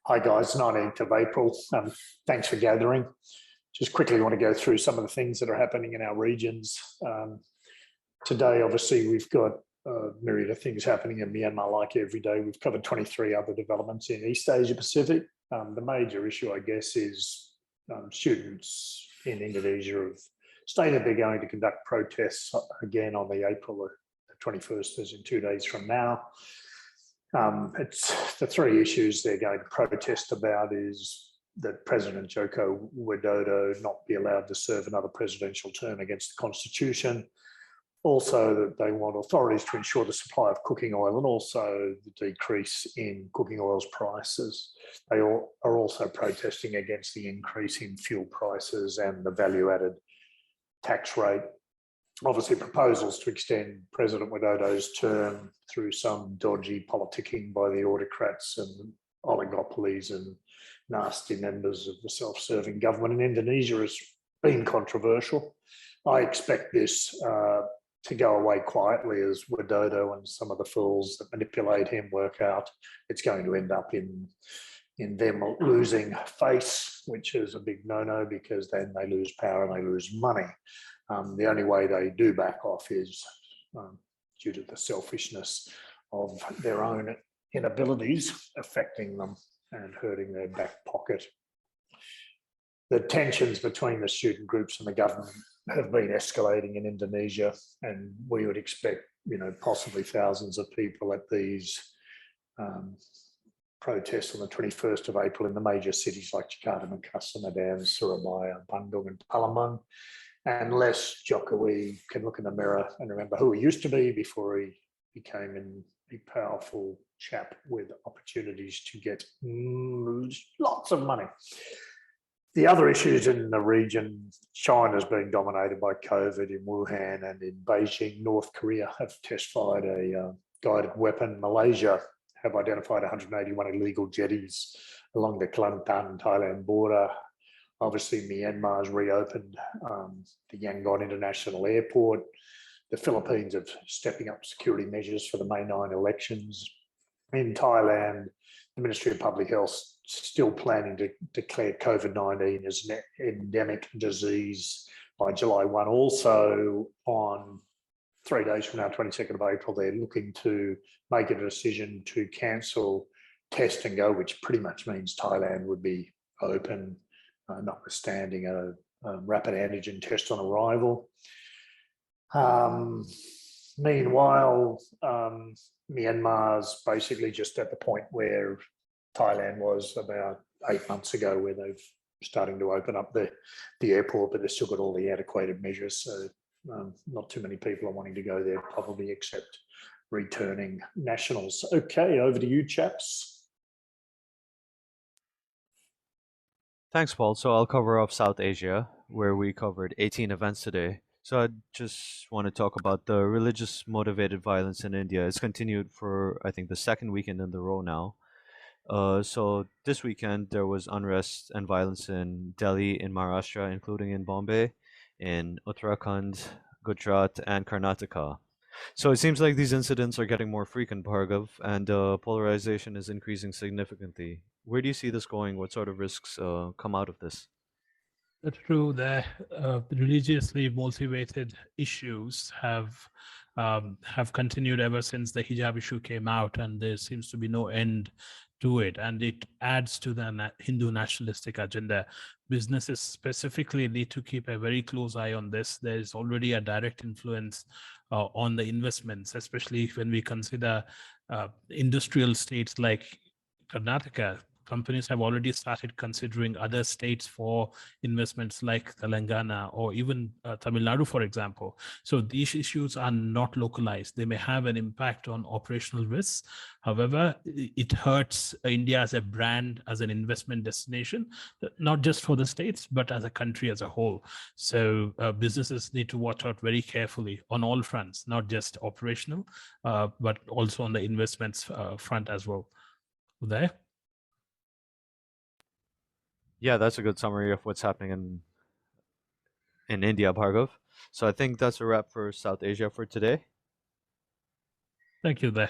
Hi guys, 19th of April. Thanks for gathering. Just quickly want to go through some of the things that are happening in our regions. Today, obviously, we've got a myriad of things happening in Myanmar like every day. We've covered 23 other developments in East Asia Pacific. The major issue, I guess, is students in Indonesia have stated they're going to conduct protests again on the April the 21st, as in 2 days from now. It's the three issues they're going to protest about is that President Joko Widodo not be allowed to serve another presidential term against the constitution. Also that they want authorities to ensure the supply of cooking oil and also the decrease in cooking oil's prices. They are also protesting against the increase in fuel prices and the value-added tax rate. Obviously, proposals to extend President Widodo's term through some dodgy politicking by the autocrats and oligopolies and nasty members of the self-serving government in Indonesia has been controversial. I expect this to go away quietly as Widodo and some of the fools that manipulate him work out. It's going to end up in them losing face, which is a big no-no because then they lose power and they lose money. The only way they do back off is due to the selfishness of their own inabilities affecting them and hurting their back pocket. The tensions between the student groups and the government have been escalating in Indonesia, and we would expect, possibly thousands of people at these protests on the 21st of April in the major cities like Jakarta, Makassar, Medan, Surabaya, Bandung and Palembang. Unless Jokowi can look in the mirror and remember who he used to be before he became a powerful chap with opportunities to get lots of money. The other issues in the region, China's been dominated by COVID in Wuhan and in Beijing. North Korea have test-fired a guided weapon. Malaysia have identified 181 illegal jetties along the Kelantan-Thailand border. Obviously, Myanmar's reopened the Yangon International Airport. The Philippines are stepping up security measures for the May 9 elections. In Thailand, the Ministry of Public Health still planning to declare COVID-19 as an endemic disease by July 1. Also, on 3 days from now, 22nd of April, they're looking to make a decision to cancel test and go, which pretty much means Thailand would be open, notwithstanding a rapid antigen test on arrival. Meanwhile, Myanmar's basically just at the point where Thailand was about 8 months ago, where they've starting to open up the airport, but they've still got all the antiquated measures. So not too many people are wanting to go there, probably, except returning nationals. Okay, over to you, chaps. Thanks, Paul. So I'll cover off South Asia, where we covered 18 events today. So I just want to talk about the religious motivated violence in India. It's continued for, I think, the second weekend in a row now. So this weekend, there was unrest and violence in Delhi, in Maharashtra, including in Bombay, in Uttarakhand, Gujarat, and Karnataka. So it seems like these incidents are getting more frequent, Bhargav, and polarization is increasing significantly. Where do you see this going? What sort of risks come out of this? That's true. The religiously motivated issues have continued ever since the hijab issue came out, and there seems to be no end to it. And it adds to the Hindu nationalistic agenda. Businesses specifically need to keep a very close eye on this. There is already a direct influence on the investments, especially when we consider industrial states like Karnataka. Companies have already started considering other states for investments like Telangana or even Tamil Nadu, for example. So these issues are not localized. They may have an impact on operational risks. However, it hurts India as a brand, as an investment destination, not just for the states, but as a country as a whole. So businesses need to watch out very carefully on all fronts, not just operational, but also on the investments front as well. Uday? Yeah, that's a good summary of what's happening in India, Bhargav. So I think that's a wrap for South Asia for today. Thank you, Uday.